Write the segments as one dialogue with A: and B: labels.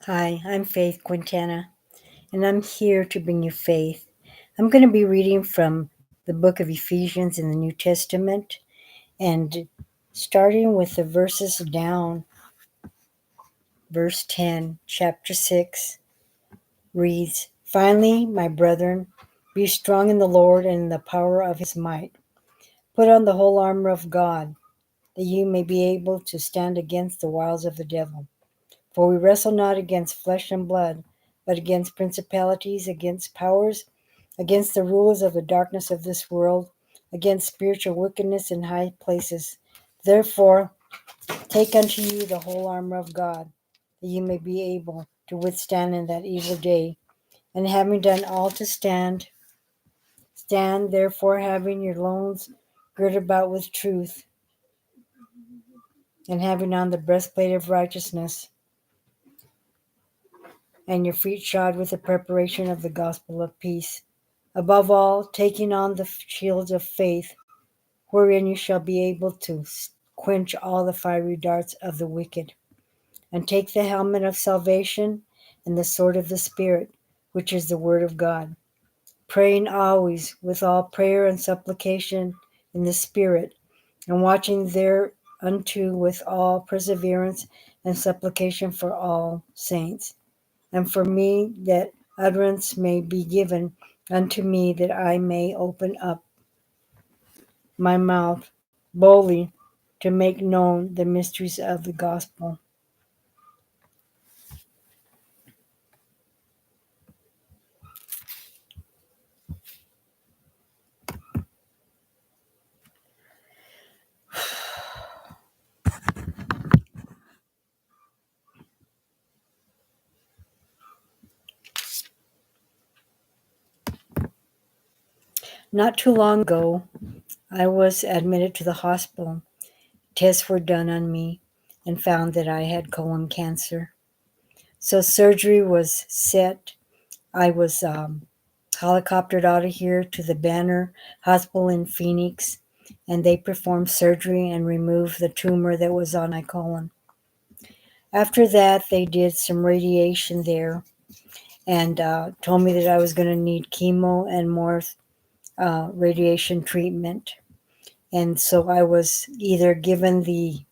A: Hi, I'm Faith Quintana, and I'm here to bring you faith. I'm going to be reading from the book of Ephesians in the New Testament, and starting with the verses down, verse 10, chapter 6 reads, "Finally, my brethren, be strong in the Lord and in the power of his might. Put on the whole armor of God, that you may be able to stand against the wiles of the devil. For we wrestle not against flesh and blood, but against principalities, against powers, against the rulers of the darkness of this world, against spiritual wickedness in high places. Therefore, take unto you the whole armor of God, that you may be able to withstand in that evil day. And having done all to stand, stand therefore having your loins girded about with truth, and having on the breastplate of righteousness, and your feet shod with the preparation of the gospel of peace. Above all, taking on the shield of faith, wherein you shall be able to quench all the fiery darts of the wicked. And take the helmet of salvation and the sword of the Spirit, which is the word of God, praying always with all prayer and supplication in the Spirit, and watching thereunto with all perseverance and supplication for all saints, and for me, that utterance may be given unto me, that I may open up my mouth boldly to make known the mysteries of the gospel." Not too long ago, I was admitted to the hospital. Tests were done on me and found that I had colon cancer. So surgery was set. I was helicoptered out of here to the Banner Hospital in Phoenix, and they performed surgery and removed the tumor that was on my colon. After that, they did some radiation there and told me that I was going to need chemo and more radiation treatment. And so I was either given the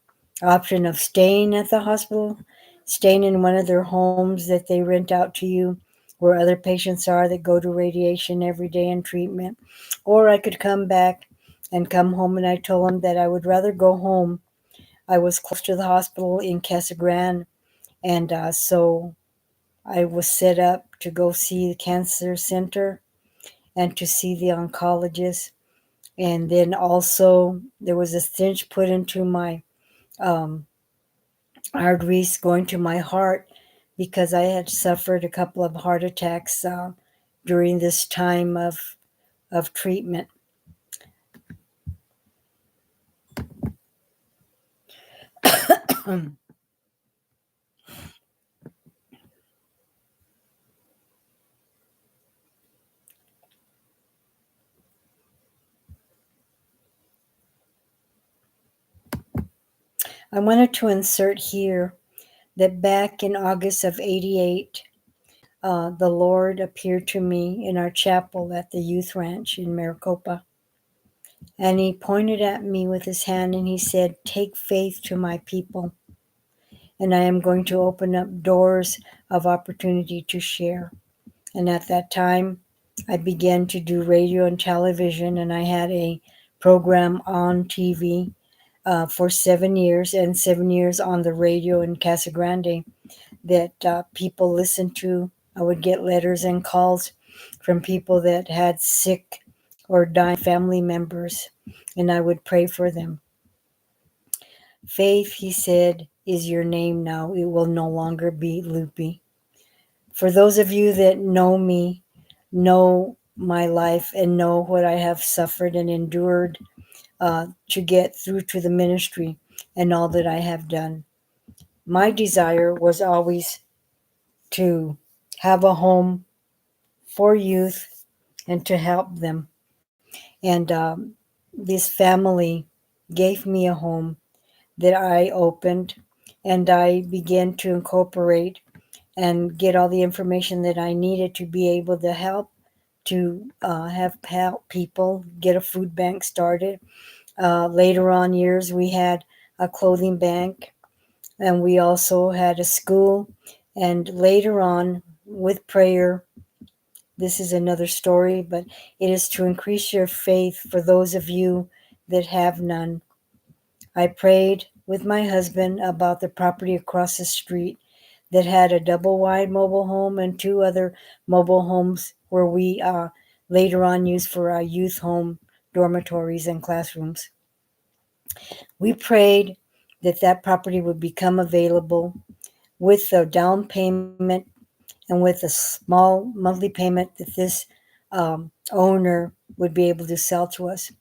A: option of staying at the hospital, staying in one of their homes that they rent out to you, where other patients are that go to radiation every day in treatment, or I could come back and come home. And I told them that I would rather go home. I was close to the hospital in Casa Grande, and so I was set up to go see the cancer center and to see the oncologist. And then also there was a stent put into my um, arteries going to my heart, because I had suffered a couple of heart attacks during this time of treatment. I wanted to insert here that back in August of 88, the Lord appeared to me in our chapel at the youth ranch in Maricopa. And he pointed at me with his hand and he said, "Take faith to my people, and I am going to open up doors of opportunity to share." And at that time, I began to do radio and television, and I had a program on TV for 7 years, and 7 years on the radio in Casa Grande that people listened to. I would get letters and calls from people that had sick or dying family members, and I would pray for them. "Faith," he said, "is your name now. It will no longer be Loopy." For those of you that know me, know my life, and know what I have suffered and endured to get through to the ministry and all that I have done. My desire was always to have a home for youth and to help them. And this family gave me a home that I opened, and I began to incorporate and get all the information that I needed to be able to help to have help people get a food bank started. Later on years, we had a clothing bank, and we also had a school. And later on, with prayer, this is another story, but it is to increase your faith for those of you that have none. I prayed with my husband about the property across the street that had a double wide mobile home and two other mobile homes where we later on used for our youth home dormitories and classrooms. We prayed that that property would become available with a down payment and with a small monthly payment that this owner would be able to sell to us.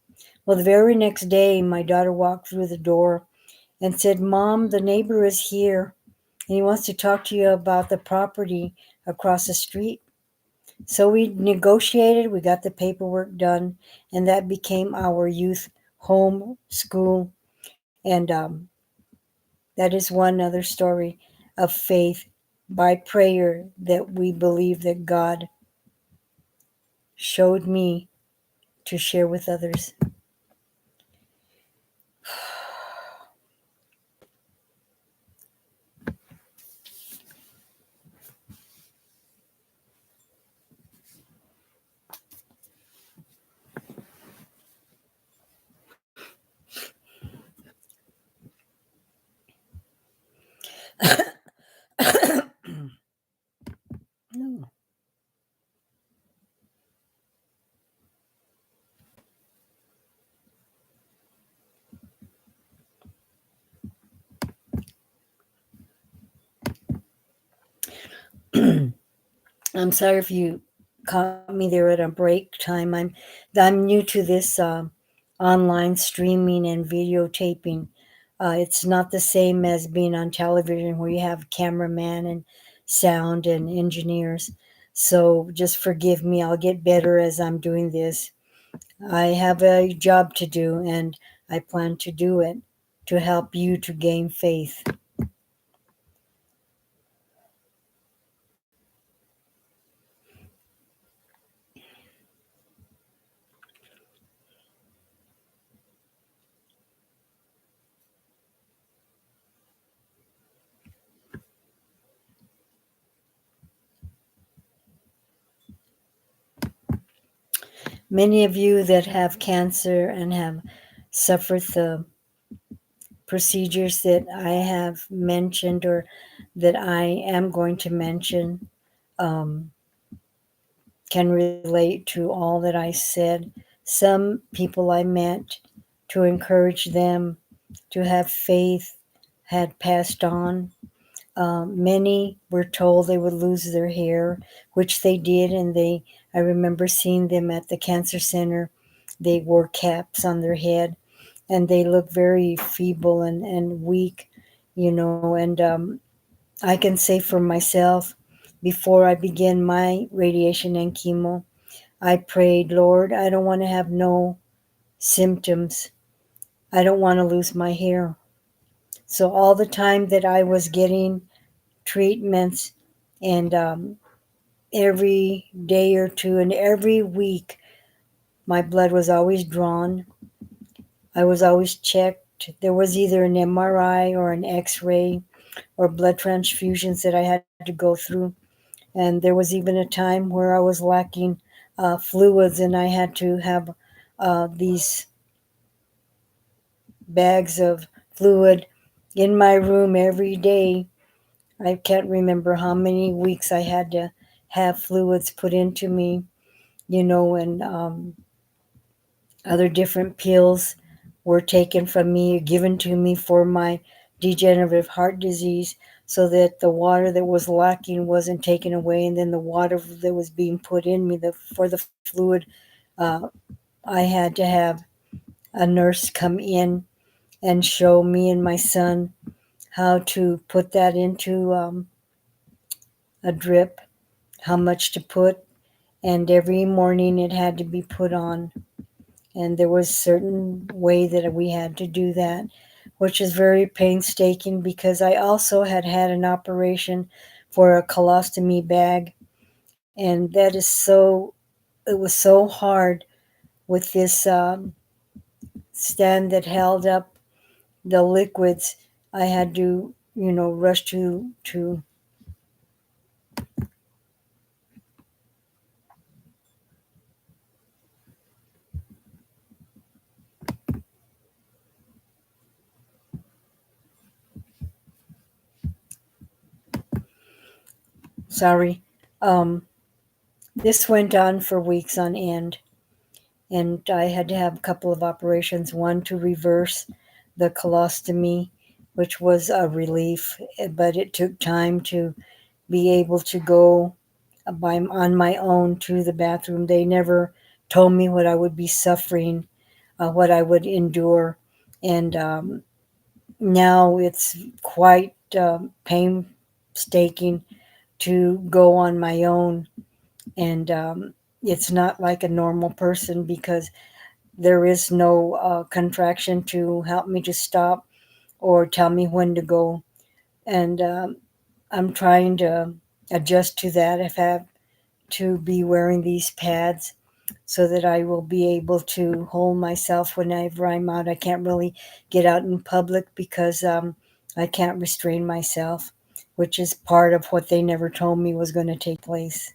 A: Well, the very next day, my daughter walked through the door and said, "Mom, the neighbor is here and he wants to talk to you about the property across the street." So we negotiated, we got the paperwork done, and that became our youth home school. And that is one other story of faith by prayer that we believe that God showed me to share with others. No. I'm sorry if you caught me there at a break time. I'm new to this online streaming and videotaping. It's not the same as being on television where you have cameraman and sound and engineers. So just forgive me. I'll get better as I'm doing this. I have a job to do and I plan to do it to help you to gain faith. Many of you that have cancer and have suffered the procedures that I have mentioned or that I am going to mention um, can relate to all that I said. Some people I met to encourage them to have faith had passed on. Many were told they would lose their hair, which they did, and I remember seeing them at the cancer center. They wore caps on their head, and they look very feeble and weak, and I can say for myself, before I began my radiation and chemo, I prayed, Lord, I don't want to have no symptoms. I don't want to lose my hair. So all the time that I was getting treatments, and every day or two and every week, my blood was always drawn. I was always checked. There was either an MRI or an X-ray or blood transfusions that I had to go through. And there was even a time where I was lacking fluids, and I had to have these bags of fluid in my room every day. I can't remember how many weeks I had to have fluids put into me, and other different pills were taken from me, given to me for my degenerative heart disease, so that the water that was lacking wasn't taken away, and then the water that was being put in me for the fluid, uh, I had to have a nurse come in and show me and my son how to put that into a drip, how much to put, and every morning it had to be put on. And there was certain way that we had to do that, which is very painstaking because I also had had an operation for a colostomy bag. And that is so, it was so hard with this stand that held up the liquids. I had to, rush to sorry. Um, this went on for weeks on end, and I had to have a couple of operations. One to reverse the colostomy, which was a relief, but it took time to be able to go on my own to the bathroom. They never told me what I would be suffering, what I would endure, and now it's quite painstaking to go on my own, and it's not like a normal person because there is no contraction to help me to stop or tell me when to go, and I'm trying to adjust to that. I've had to be wearing these pads so that I will be able to hold myself whenever I'm out. I can't really get out in public because I can't restrain myself, which is part of what they never told me was going to take place.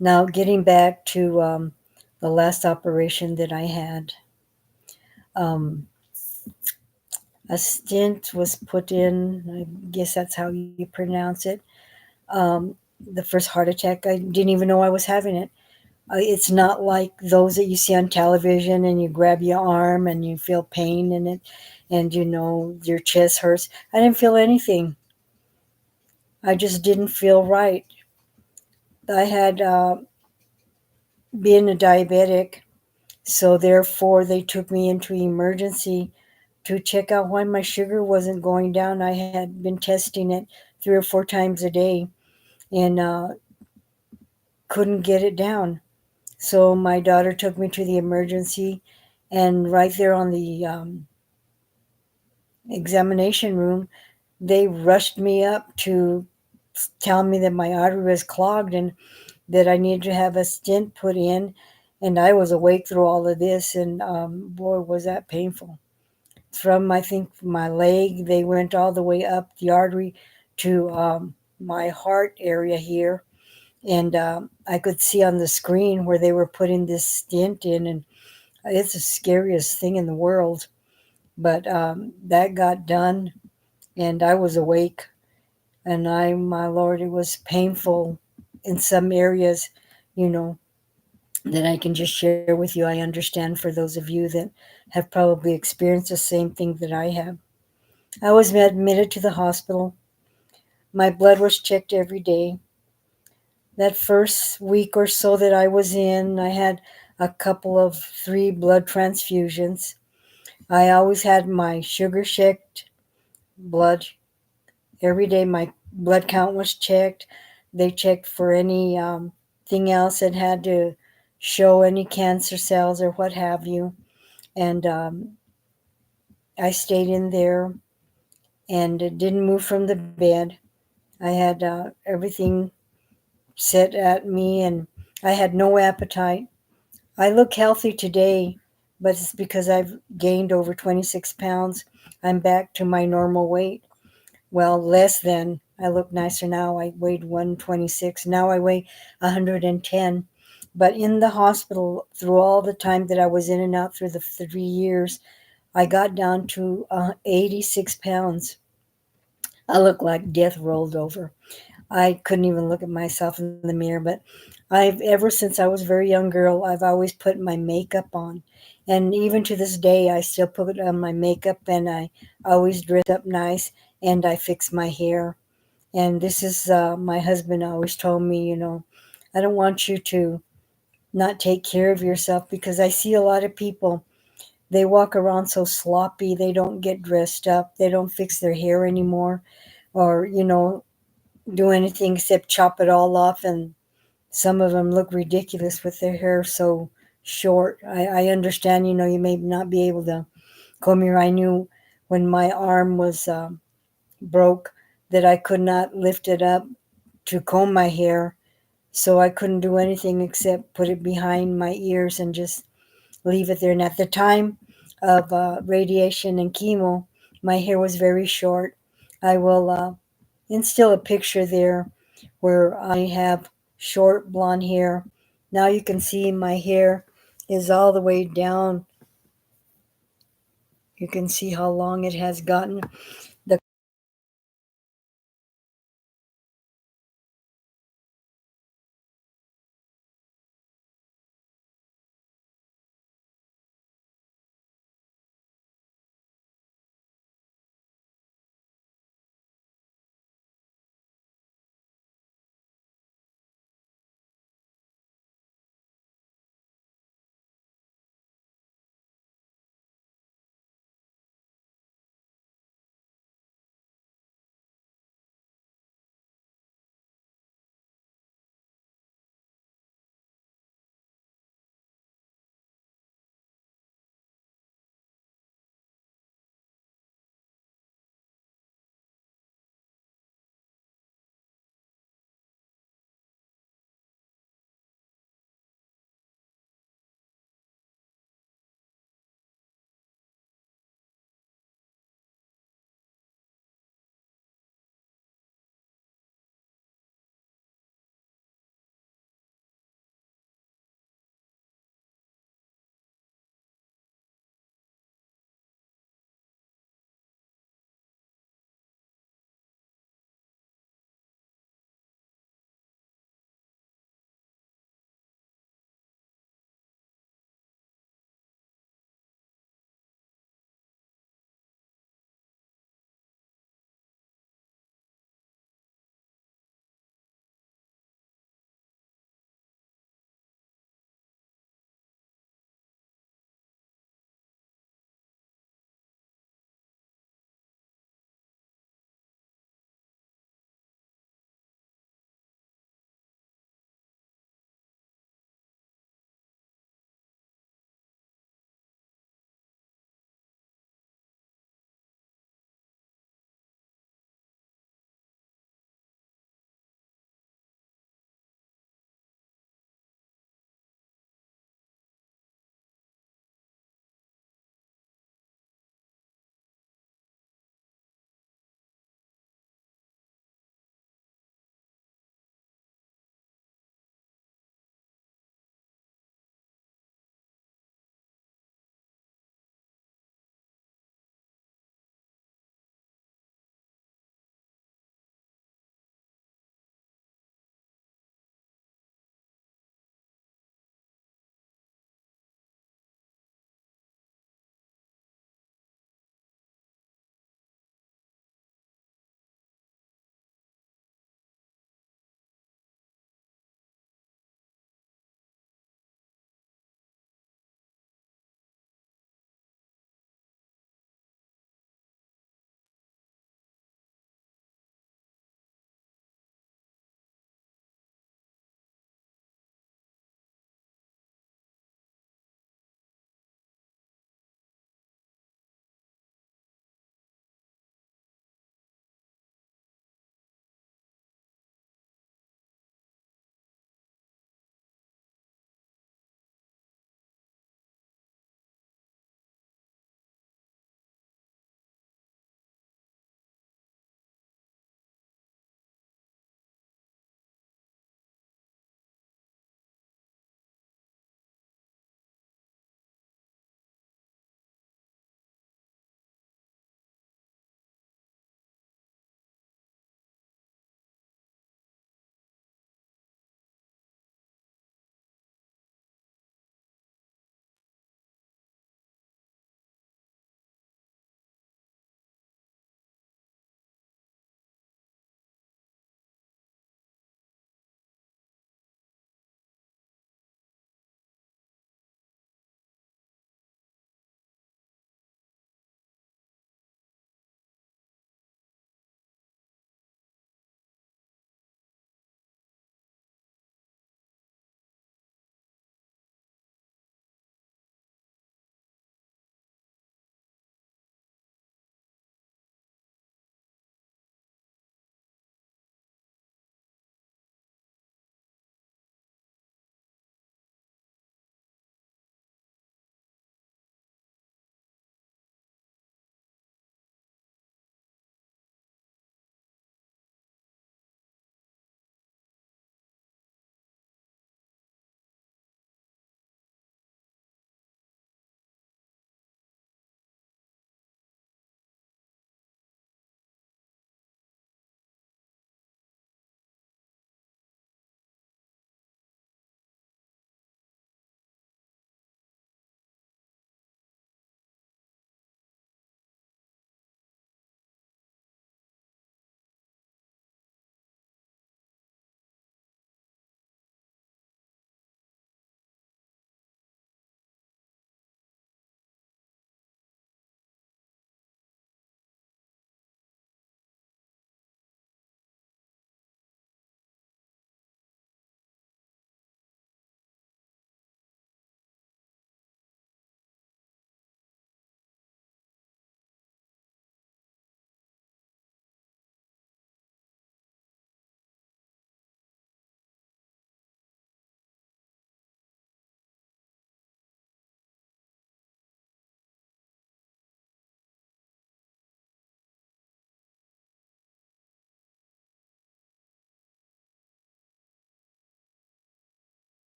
A: Now, getting back to the last operation that I had, um, a stint was put in. I guess that's how you pronounce it. The first heart attack, I didn't even know I was having it. It's not like those that you see on television and you grab your arm and you feel pain in it and your chest hurts. I didn't feel anything. I just didn't feel right. I had been a diabetic, so therefore they took me into emergency to check out why my sugar wasn't going down. I had been testing it 3 or 4 times a day and couldn't get it down. So my daughter took me to the emergency, and right there on the examination room, they rushed me up to tell me that my artery was clogged and that I needed to have a stent put in. And I was awake through all of this, and boy, was that painful. From, I think, my leg, they went all the way up the artery to my heart area here. And I could see on the screen where they were putting this stent in, and it's the scariest thing in the world. But that got done, and I was awake. And my Lord, it was painful in some areas, you know, that I can just share with you. I understand for those of you that have probably experienced the same thing that I have. I was admitted to the hospital. My blood was checked every day. That first week or so that I was in, I had a couple of 3 blood transfusions. I always had my sugar checked, blood every day. My blood count was checked. They checked for any thing else that had to show any cancer cells or what have you. And I stayed in there and didn't move from the bed. I had everything set at me, and I had no appetite. I look healthy today, but it's because I've gained over 26 pounds. I'm back to my normal weight. Well, less than. I look nicer now. I weighed 126. Now I weigh 110. But in the hospital, through all the time that I was in and out through the 3 years, I got down to 86 pounds. I look like death rolled over. I couldn't even look at myself in the mirror, but I've ever since I was a very young girl, I've always put my makeup on. And even to this day, I still put on my makeup, and I always dress up nice, and I fix my hair. And this is my husband always told me, I don't want you to not take care of yourself, because I see a lot of people, they walk around so sloppy, they don't get dressed up, they don't fix their hair anymore, or, do anything except chop it all off and some of them look ridiculous with their hair so short. I understand, you may not be able to comb your. I knew when my arm was broke that I could not lift it up to comb my hair, so I couldn't do anything except put it behind my ears and just leave it there. And at the time of radiation and chemo, my hair was very short. I will instill a picture there where I have short blonde hair. Now you can see my hair is all the way down. You can see how long it has gotten.